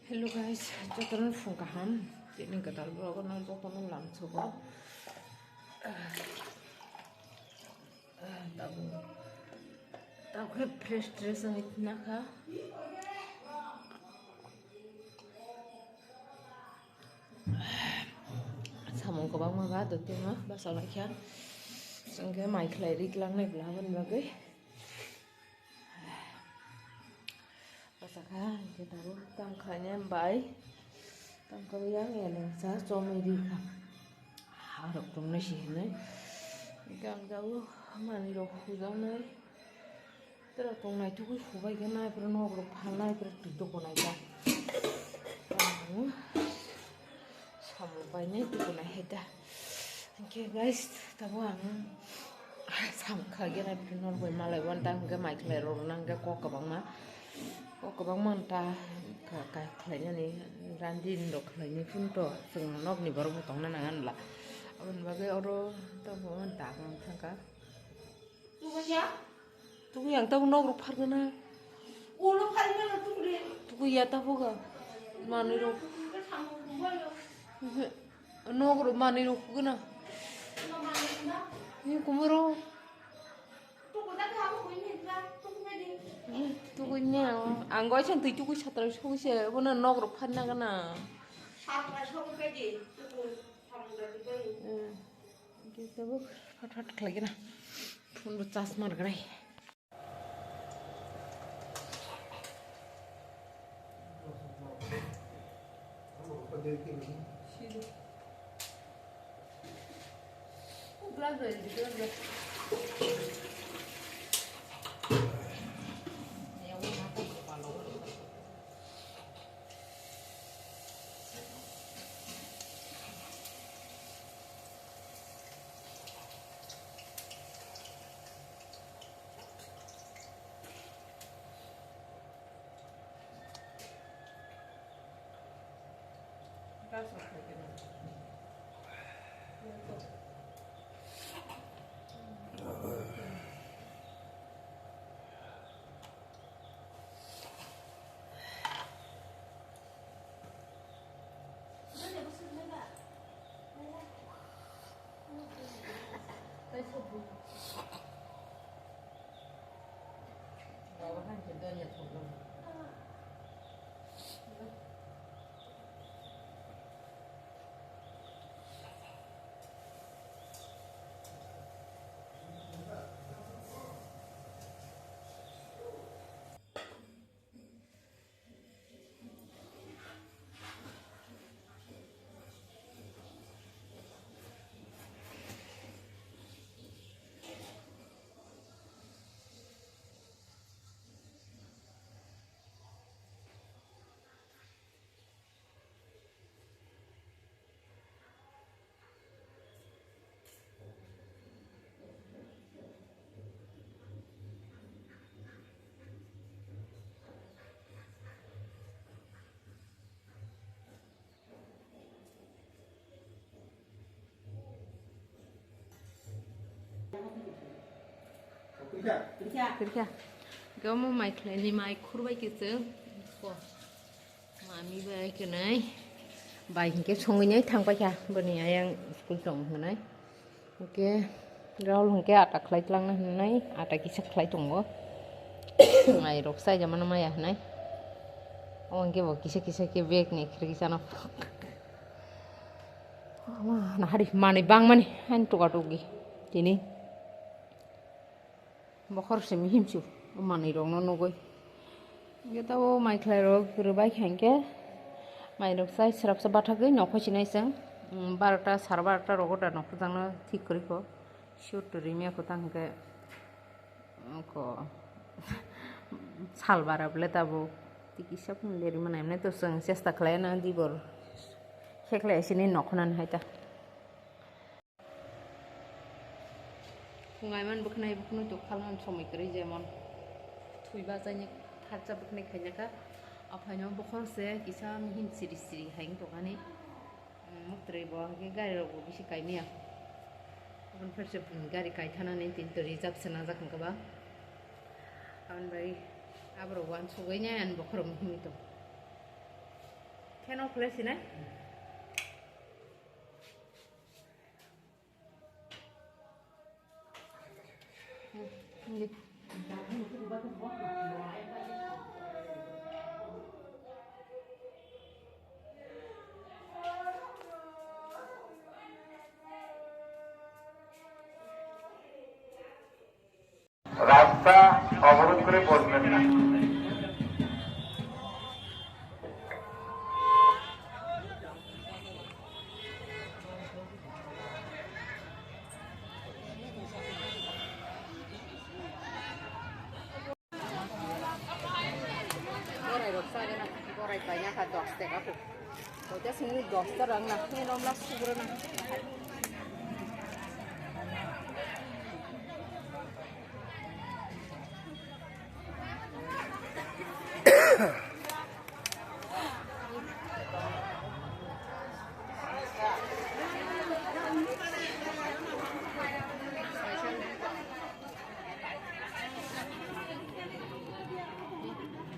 Hello guys, jotoran fungkahan. Ini ketal bro kan jotoran langsung bro. Tahu. Tahu ke fresh dress ang itna ka. Samong ko bang mga dote ma basa lakya. Sangke mai klerik lang na blawan bagay. Pasaka kita tahu tangkanya bay. Tangkal yang ini saya cuma di harap dong nasi ini. Gang jauh mani roh hujang nih. Terus tong naik tuh kubai kan naik pernah nongkrong panai terus duduk naik kan. Sama banyak itu naik heda. Oke guys, tahu sama kaget naik pernah nongkrong malai wantang ke mic leror nangga kok kabang mah. Kok kabang mantah. Kayak kayaknya nih randin dok kayaknya pun tuh senok nih baru potong nangan lah. Abang bagai orang tahu mentah kan sangka. Tuh yang tahu nok rupar kena. Ulo kalinya tuh deh. Tuh ya tahu ga. Mani rok. Nok rup mani rok kena. Ini kumaro. Tukunya, anggoy cantik tuku satra sih, mana nok rupan na kana. Satra sok kaji, tuku samudra itu. Kita bu, fat lagi na. Pun bercas mar gerai. Belajar gitu kan. Bawahan contohnya tuh. Kerja, kamu mai kleni mai kurbai gitu, mami baik kenai, baik ke sungguhnya thang ya, benih yang school song kenai, oke, gaul hengke atak klay lang na kenai, atak kisah klay tunggu, mai roksa zaman nama ya kenai, oh hengke bo kisah ke beg nih kisah na, nah hari mana bang mana, han tukar tugi, ini. Bokor semi himsu, mani rong no goi. Kita wo mai khlairo gerbai khanke, mai rok sai serap sa batha goi nokho sinai sang, 12টা 12:30 rogoda nokho jangno thik kori ko, shoot rimia ko tangke, ko sal bara bele tabo, tikisa pun leri mana emne to sang chesta khlai na dibor, khekhlai sini nokho nan haita. Pungaiman buknai tuh kalan somai keri zaman thui bazanya harca buknai kayaknya ka apa nya bukon se kisah mihim siri haing to kani muktre bo ke gari ro bisi kaimia अपन फिर से गाड़ी कायथाना ने तीन तो reserve से ना जाखन कबा अपन भाई अब रोगान सगैnya an बखरम हिमितो Fan off করে সিনাই রাস্তা অবরোধ করে বসবেন না। Borai roksage na borai tanya ka 10 টাকা ko. Oja sini 10 ta rang na he rom la sugro na.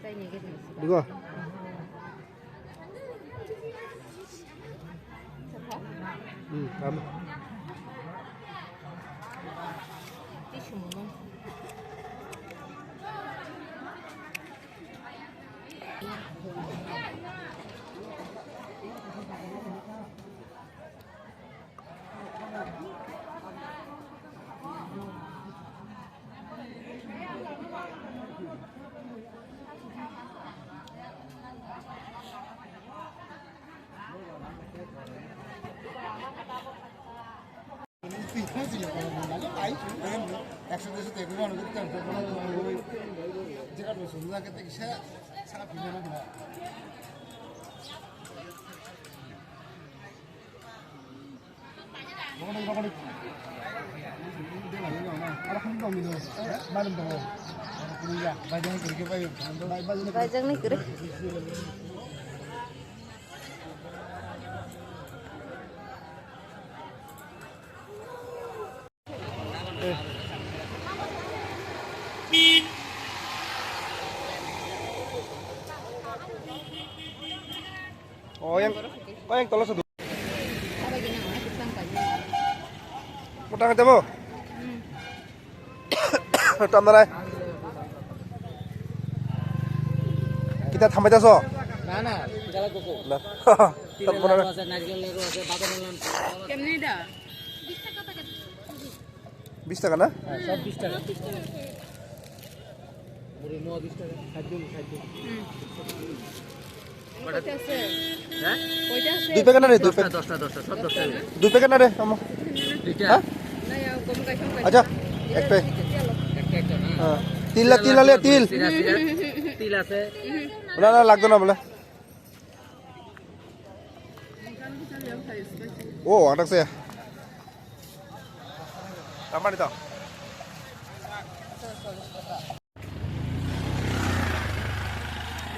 Tay ni gitu. 이거 다음 Tisu mo. Bajang ni kere. yang tolong satu Apa gini mana kita tanya. utang aja bu tambahin kita tambah jaso না না গেলা cocoa nah তিলের লাড়ু আছে নারকেলের আছে বাদামের লাড়ু Kemni dah? 20 টাকা না হ্যাঁ সব 20 টাকা ওরে 20 টাকা খাদ্য খাদ্য Koita se. হ্যাঁ Koita se. দুই প্যাকেট না রে দুই 10টা প্যাকেট 10টা সব 10 টাকা দুই প্যাকেট না রে আমো দুইটা হ্যাঁ Na ya gom kai shong kai. আচ্ছা একটাই একটা একটা না হ্যাঁ তিল আলে তিল তিল আছে না না লাগতো না বলে ও আটাকছে আমার দাও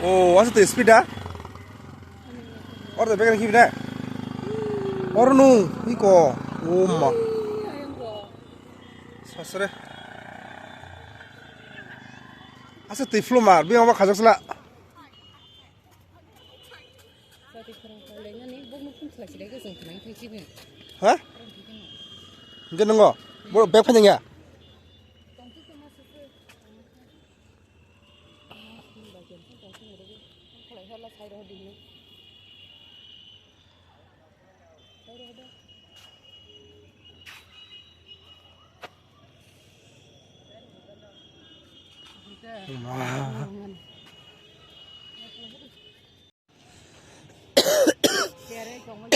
ও আছে তো স্পিডা ওর তো বেগান কি না ওর নু ই কো ও মা সাসরে আছে তুই ফ্লো মার বি আমার খাজকসলা Sati kurang kalengnya nih, bok mungkin selesai deh keseng kenang kasih nih. hah enggak nenggo bo bek panjang ya Kalau salah saya dah di sini. Kere chồng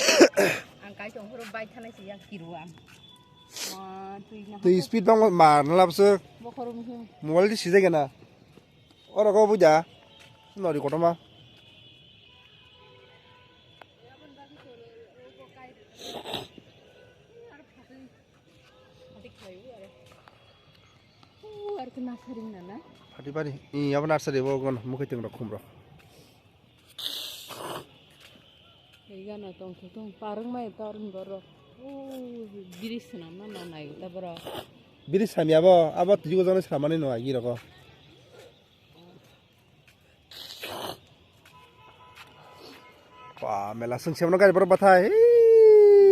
ăn cái chồng huru bay thằng này chỉ ăn kilo ăn. Mà tùy nha. তুই speed বাং মার না লাবছে Bok harum hum. Mobile দি সিজে কেনা ওরা কো বুঝা নরি কটমা Adik kayu ada. Ada kena sering nana. ফাটি পারি ই আবার নার্সারি বগন মুখে তিং রকম র Iya na tong tong parang may tarun baro. Biris na na yun. Dabara. বিরি সামি আবো আবার তুই জনে সামানি নয় কি রকম Wah, mela sung siapa nak berapa thai?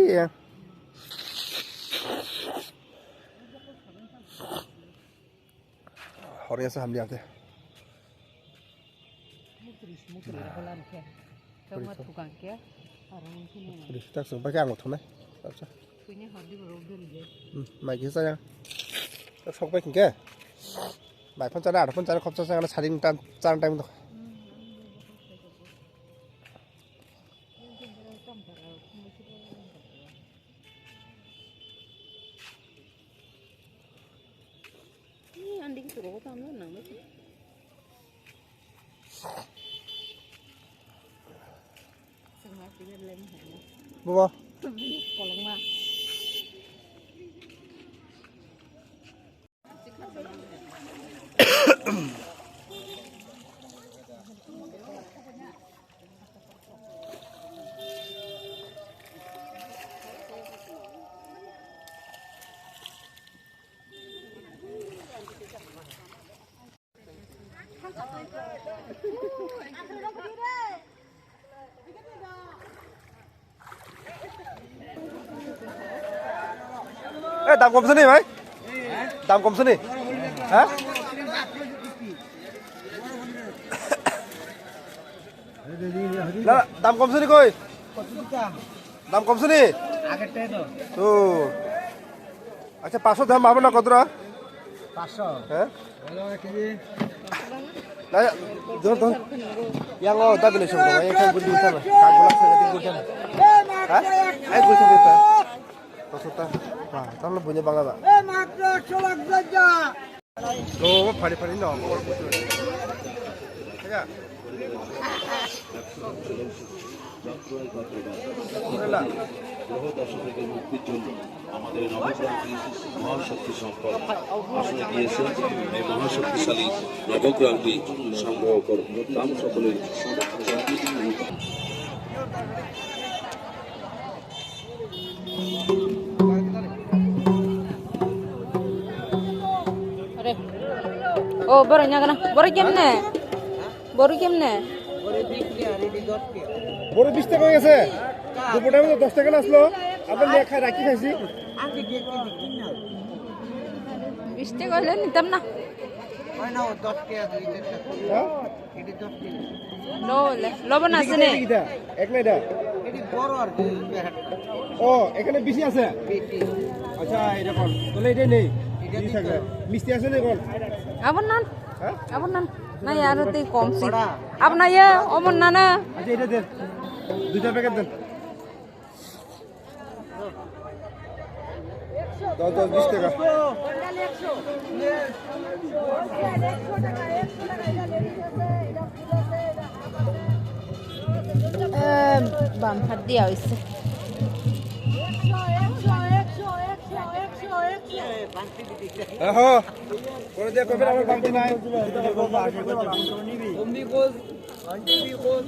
Ya. Orangnya saham dia tu. Đi, ta xuống bác gang một thằng này. Mày kia sao nhá? Ta không bác kia. Mày phân ra không cho sang nó xài đi trang tay thôi. Anding tu roh tamu nang tu. Sengat dia lem hanya. Bố. Kolong mah. Dalam kom sini, Mai? Dalam kom sini? Hah? Lah, dalam kom sini koi? Dalam kom sini? Tuh. Acha 500 দাম পাবো না কতটা? 500 হ্যাঁ? হলো KG না ধর yang oh tapi ni semua yang kan budi sana kagulah sangat budi sana hah ai budi sana maksudnya wah tahu punya bangga tak মাত্র 100 টাকা oh pari no kol budi ya গ্রহ দশা থেকে মুক্তির জন্য আমাদের নবগ্রামী মহাশক্তি সম্পদ আসলে গিয়েছে এই মহাশক্তিশালী নবগ্রামটি সংগ্রহ করুন গ্রাম সকলের Oh, barunya kena. Baru kemne? Baru kemne? বড় 20 টাকা গেছে দুপুরটা মধ্যে 10 টাকা আসলো আপনি লেখা রাখি খাইছি 20 টাকা হলে নিতাম না। হয় না 10 টাকা দিতে হ্যাঁ এটি 10 টাকা লবণ আছে নে? এক না এটা এটি বড় আর কি ও এখানে বেশি আছে বেশি আচ্ছা এটা কোন তাহলে এটা নেই বেশি থাকবে মিষ্টি আছে না কোন Abon nan? হ্যাঁ Abon nan? Na ya roti komsi. Abon na ya, omon na na. আচ্ছা এটা দেন দুইটা প্যাকেট দেন 10 টাকা Bam hat dia wis. হ্যাঁ করে দে কবে আমার বামতি নাই তুমি কোজ আন্টি কোজ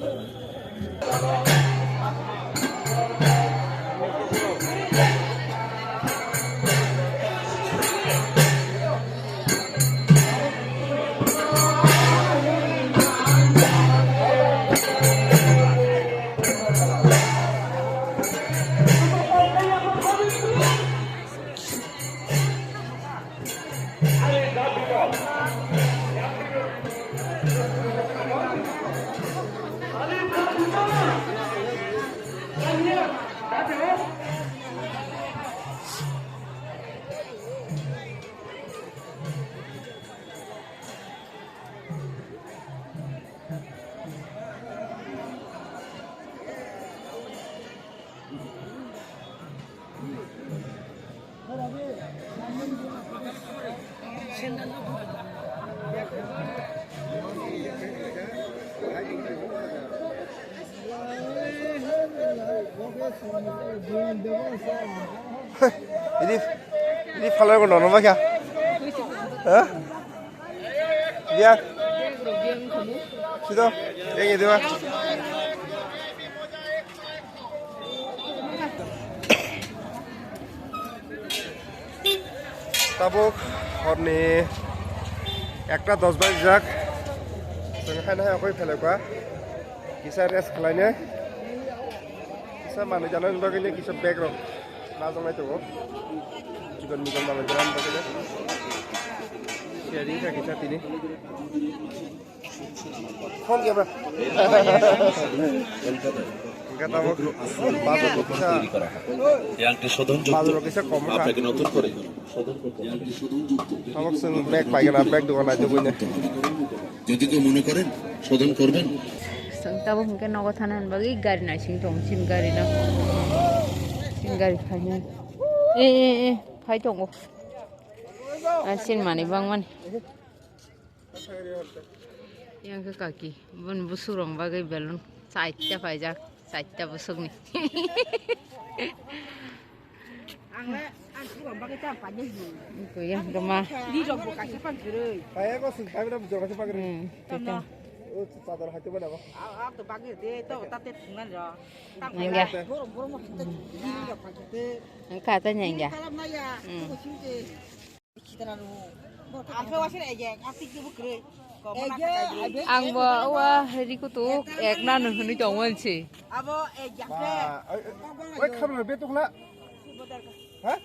ini falai ko nono ba kya ha ya sito yang itu mah tabuk horni একটা 10 বাজ যাক সঙ্গে খানা হয় কই ফেলে কোয়া কিসা race খেলাইনে kisa mana jalan bagainya kisa background. Langsung aja tuh. Juga mikir mana jalan bagainya. Jadi kayak kisah ini. Phone क्या बा? কলকাতায় নবগ্রহ আশ্রম তৈরি করা হয়। এই আংটি শোধনযুক্ত আপনাকে নতুন করে শোধন করতে এই আংটি শোধনযুক্ত Kamu sen back pakai back dengan aja punya. যদি কেউ মনে করেন শোধন করবেন Sengtabu mungkin nogo tanan bagi gari na sing tong sin gari na. Sin gari kaya. Kaya tong ko. Sin mani bang man. Yang ke kaki, bun busurong bagai balon. Saitnya pajak, saitnya busuk nih. Itu ya, rumah. Kayak kok sih, kami udah bicara siapa kira? Kita. Oh, sadar hati mana kok? Enggak. Katanya enggak. Ang bawa hari kutuk, ekna nuhuni jongwan sih. Wah, kamu lebih tuh lah. Hah?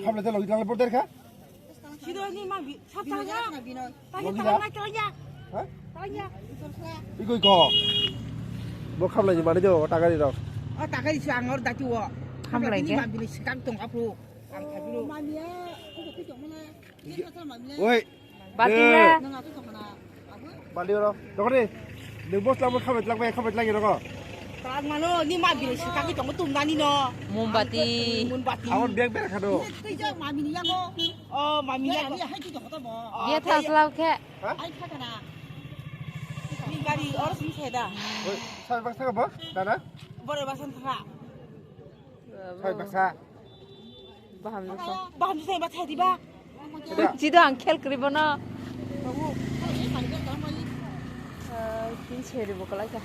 Kamu lebih lagi dalam border kah? Hah? Iku. Mau kamu lagi mana jo? Tagar itu. Kamu lagi? Woi. Batinnya. Balik orang. Dokter ni, ni bos lama kamu lagi dokter. Mombati. Awak biang kado. Dia tak selalu kayak. Woi, saya paksa apa? Dana? Saya paksa. Paham tu. Tidak. Jido angkel keribana. Kin ceri buka lagi.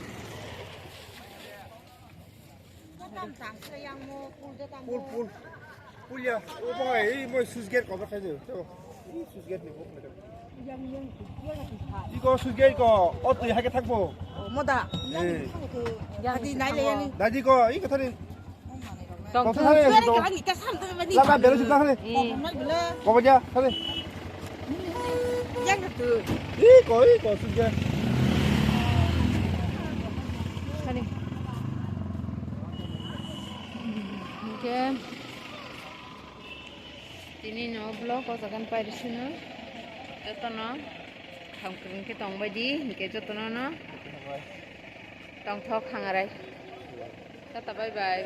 Pul ya. Oh boy, ini mau susget kau tak kerja. Tu, susget ni kau. Iko susget kau. Oh tu yang kita takbo. Daji kau, ini kata ni. Tong Kau tu. tu ni. Lama beres sudah ni. Kau baca, tadi. Iko susget. Kani. Okay. Ini no blog kau takkan pada sini. Jatuh no. Kamu kering ke tong badi, ke jatuh no. Tong thok hangarai. Kata bye bye.